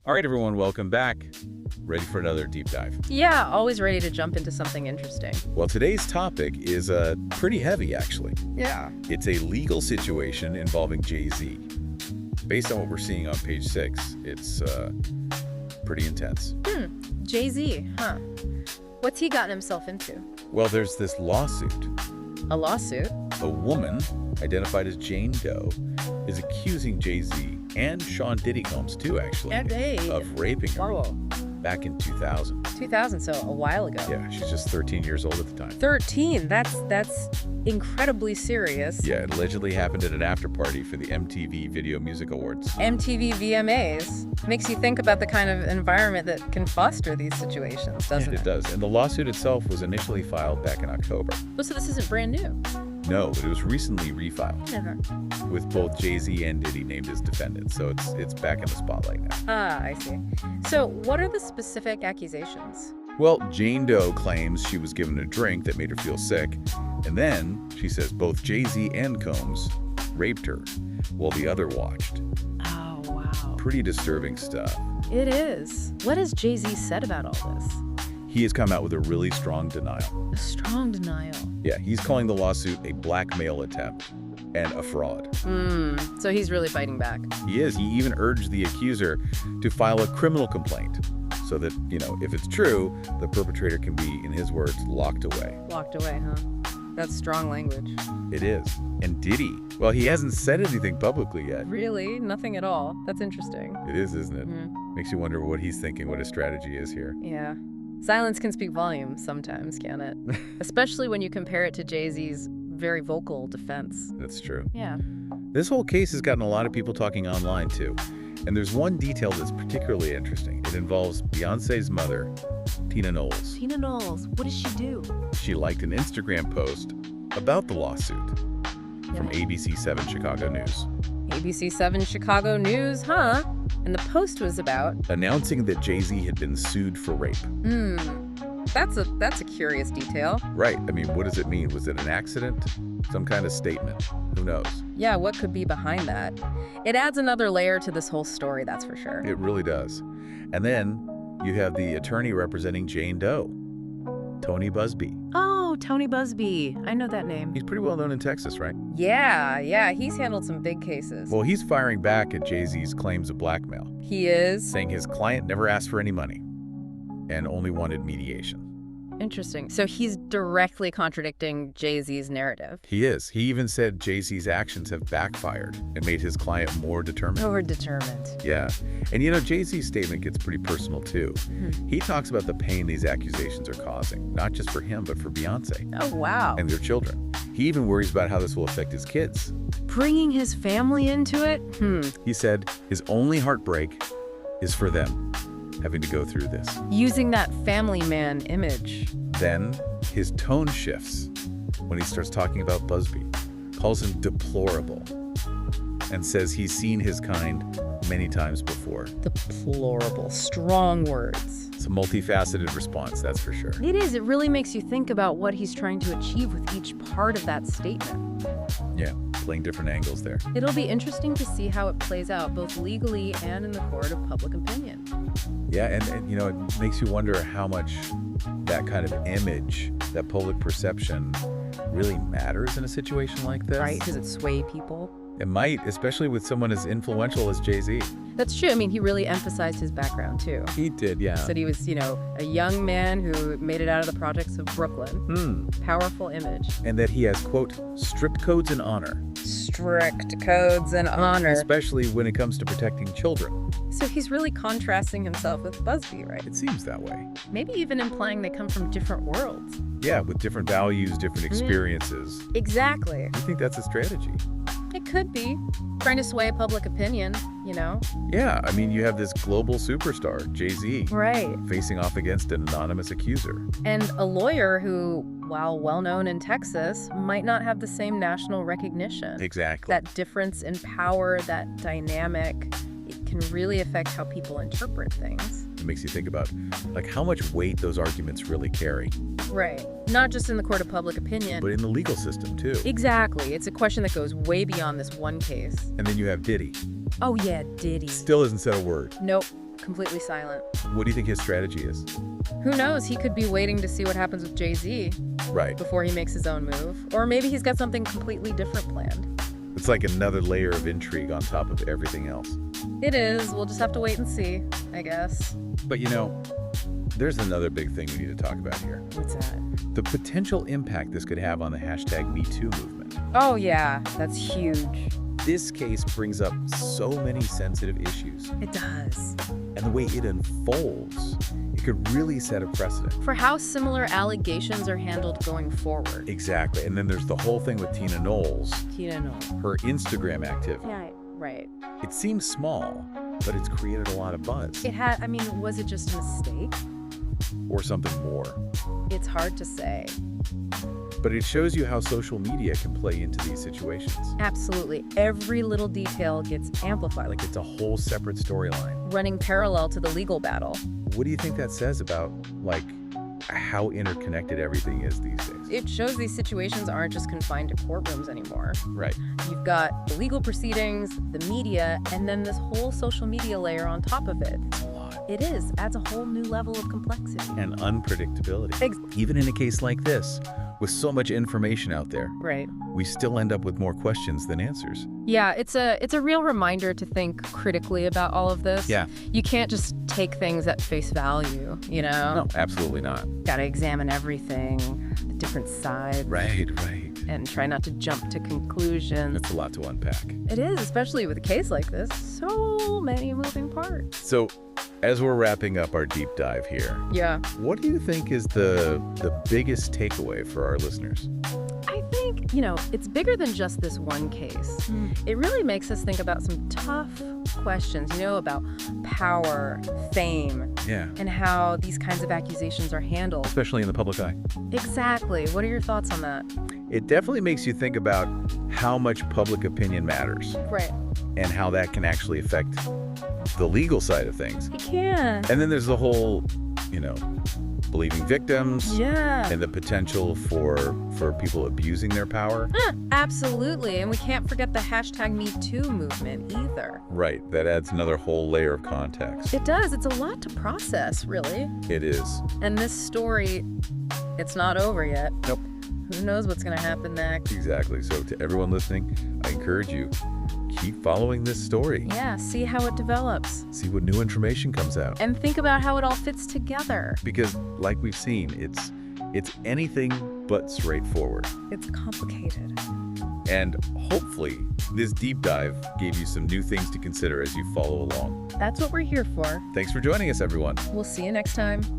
All right, everyone, welcome back. Ready for another deep dive? Yeah, always ready to jump into something interesting. Well, today's topic is pretty heavy, actually. Yeah. It's a legal situation involving Jay-Z. Based on what we're seeing on page 6, it's pretty intense. Jay-Z, huh? What's he gotten himself into? Well, there's this lawsuit. A lawsuit? A woman, identified as Jane Doe, is accusing Jay-Z and Sean Diddy Combs, too, actually, of raping her. Whoa. Back in 2000. 2000, so a while ago. Yeah, she's just 13 years old at the time. 13? That's incredibly serious. Yeah, it allegedly happened at an after-party for the MTV Video Music Awards. MTV VMAs. Makes you think about the kind of environment that can foster these situations, doesn't it? It does. And the lawsuit itself was initially filed back in October. Oh, so this isn't brand new? No, but it was recently refiled. Never. With both Jay-Z and Diddy named as defendants, so it's back in the spotlight now. Ah, I see. So what are the specific accusations? Well, Jane Doe claims she was given a drink that made her feel sick, and then she says both Jay-Z and Combs raped her while the other watched. Oh, wow. Pretty disturbing stuff. It is. What has Jay-Z said about all this? He has come out with a really strong denial. A strong denial. Yeah, he's calling the lawsuit a blackmail attempt and a fraud. So he's really fighting back. He is. He even urged the accuser to file a criminal complaint so that, if it's true, the perpetrator can be, in his words, locked away. Locked away, huh? That's strong language. It is. And Diddy, well, he hasn't said anything publicly yet. Really? Nothing at all? That's interesting. It is, isn't it? Makes you wonder what he's thinking, what his strategy is here. Yeah. Silence can speak volumes sometimes, can it? Especially when you compare it to Jay-Z's very vocal defense. That's true. Yeah. This whole case has gotten a lot of people talking online, too. And there's one detail that's particularly interesting. It involves Beyoncé's mother, Tina Knowles. Tina Knowles, what does she do? She liked an Instagram post about the lawsuit from ABC7 Chicago News. ABC7 Chicago News, huh? And the post was about announcing that Jay-Z had been sued for rape. That's a curious detail. Right. I mean, what does it mean? Was it an accident? Some kind of statement? Who knows? Yeah, what could be behind that? It adds another layer to this whole story, that's for sure. It really does. And then you have the attorney representing Jane Doe, Tony Busby. Oh, Tony Busby. I know that name. He's pretty well known in Texas, right? Yeah, he's handled some big cases. Well, he's firing back at Jay-Z's claims of blackmail. He is? Saying his client never asked for any money and only wanted mediation. Interesting. So he's directly contradicting Jay-Z's narrative. He is. He even said Jay-Z's actions have backfired and made his client more determined. More determined. Yeah. And Jay-Z's statement gets pretty personal, too. He talks about the pain these accusations are causing, not just for him, but for Beyoncé. Oh, wow. And their children. He even worries about how this will affect his kids. Bringing his family into it? He said his only heartbreak is for them having to go through this. Using that family man image. Then his tone shifts when he starts talking about Busby, calls him deplorable, and says he's seen his kind many times before. Deplorable. Strong words. It's a multifaceted response, that's for sure. It is. It really makes you think about what he's trying to achieve with each part of that statement. Yeah, playing different angles there. It'll be interesting to see how it plays out, both legally and in the court of public opinion. Yeah, and it makes you wonder how much that kind of image, that public perception, really matters in a situation like this. Right, does it sway people? It might, especially with someone as influential as Jay-Z. That's true. I mean, he really emphasized his background, too. He did, yeah. Said he was, a young man who made it out of the projects of Brooklyn. Powerful image. And that he has, quote, strict codes and honor. Strict codes and honor. Especially when it comes to protecting children. So he's really contrasting himself with Busby, right? It seems that way. Maybe even implying they come from different worlds. Yeah, with different values, different experiences. Exactly. I think that's a strategy. It could be. Trying to sway public opinion, Yeah, I mean, you have this global superstar, Jay-Z. Right. Facing off against an anonymous accuser. And a lawyer who, while well-known in Texas, might not have the same national recognition. Exactly. That difference in power, that dynamic, it can really affect how people interpret things. It makes you think about, how much weight those arguments really carry. Right. Not just in the court of public opinion. But in the legal system, too. Exactly. It's a question that goes way beyond this one case. And then you have Diddy. Oh, yeah, Diddy. Still hasn't said a word. Nope. completely silent. What do you think his strategy is? Who knows? He could be waiting to see what happens with Jay-Z Right. before he makes his own move. Or maybe he's got something completely different planned. It's like another layer of intrigue on top of everything else. It is. We'll just have to wait and see, I guess. But there's another big thing we need to talk about here. What's that? The potential impact this could have on the #MeToo movement. Oh, yeah. That's huge. This case brings up so many sensitive issues, It does. and the way it unfolds, it could really set a precedent. For how similar allegations are handled going forward. Exactly. And then there's the whole thing with Tina Knowles, Knowles. her Instagram activity. Yeah, right. It seems small, but it's created a lot of buzz. Was it just a mistake? Or something more. It's hard to say. But it shows you how social media can play into these situations. Absolutely. Every little detail gets amplified, Like it's a whole separate storyline. running parallel to the legal battle. What do you think that says about, how interconnected everything is these days? It shows these situations aren't just confined to courtrooms anymore. Right. You've got the legal proceedings, the media, and then this whole social media layer on top of it. It's a lot. It is. Adds a whole new level of complexity. And unpredictability. Ex- Even in a case like this, with so much information out there, Right. we still end up with more questions than answers. Yeah, it's a real reminder to think critically about all of this. Yeah. You can't just take things at face value, No, absolutely not. Gotta examine everything, the different sides. Right. And try not to jump to conclusions. That's a lot to unpack. It is, especially with a case like this. So many moving parts. So, as we're wrapping up our deep dive here, Yeah. what do you think is the biggest takeaway for our listeners? I think, it's bigger than just this one case. It really makes us think about some tough questions, about power, fame, Yeah. and how these kinds of accusations are handled. Especially in the public eye. Exactly. What are your thoughts on that? It definitely makes you think about how much public opinion matters Right. and how that can actually affect the legal side of things. It can. And then there's the whole, believing victims Yeah. and the potential for people abusing their power. Absolutely. And we can't forget the #MeToo movement either. Right. That adds another whole layer of context. It does. It's a lot to process, really. It is. And this story, it's not over yet. Nope. Who knows what's going to happen next? Exactly. So to everyone listening, I encourage you, keep following this story. Yeah, see how it develops. See what new information comes out. And think about how it all fits together. Because like we've seen, it's anything but straightforward. It's complicated. And hopefully this deep dive gave you some new things to consider as you follow along. That's what we're here for. Thanks for joining us, everyone. We'll see you next time.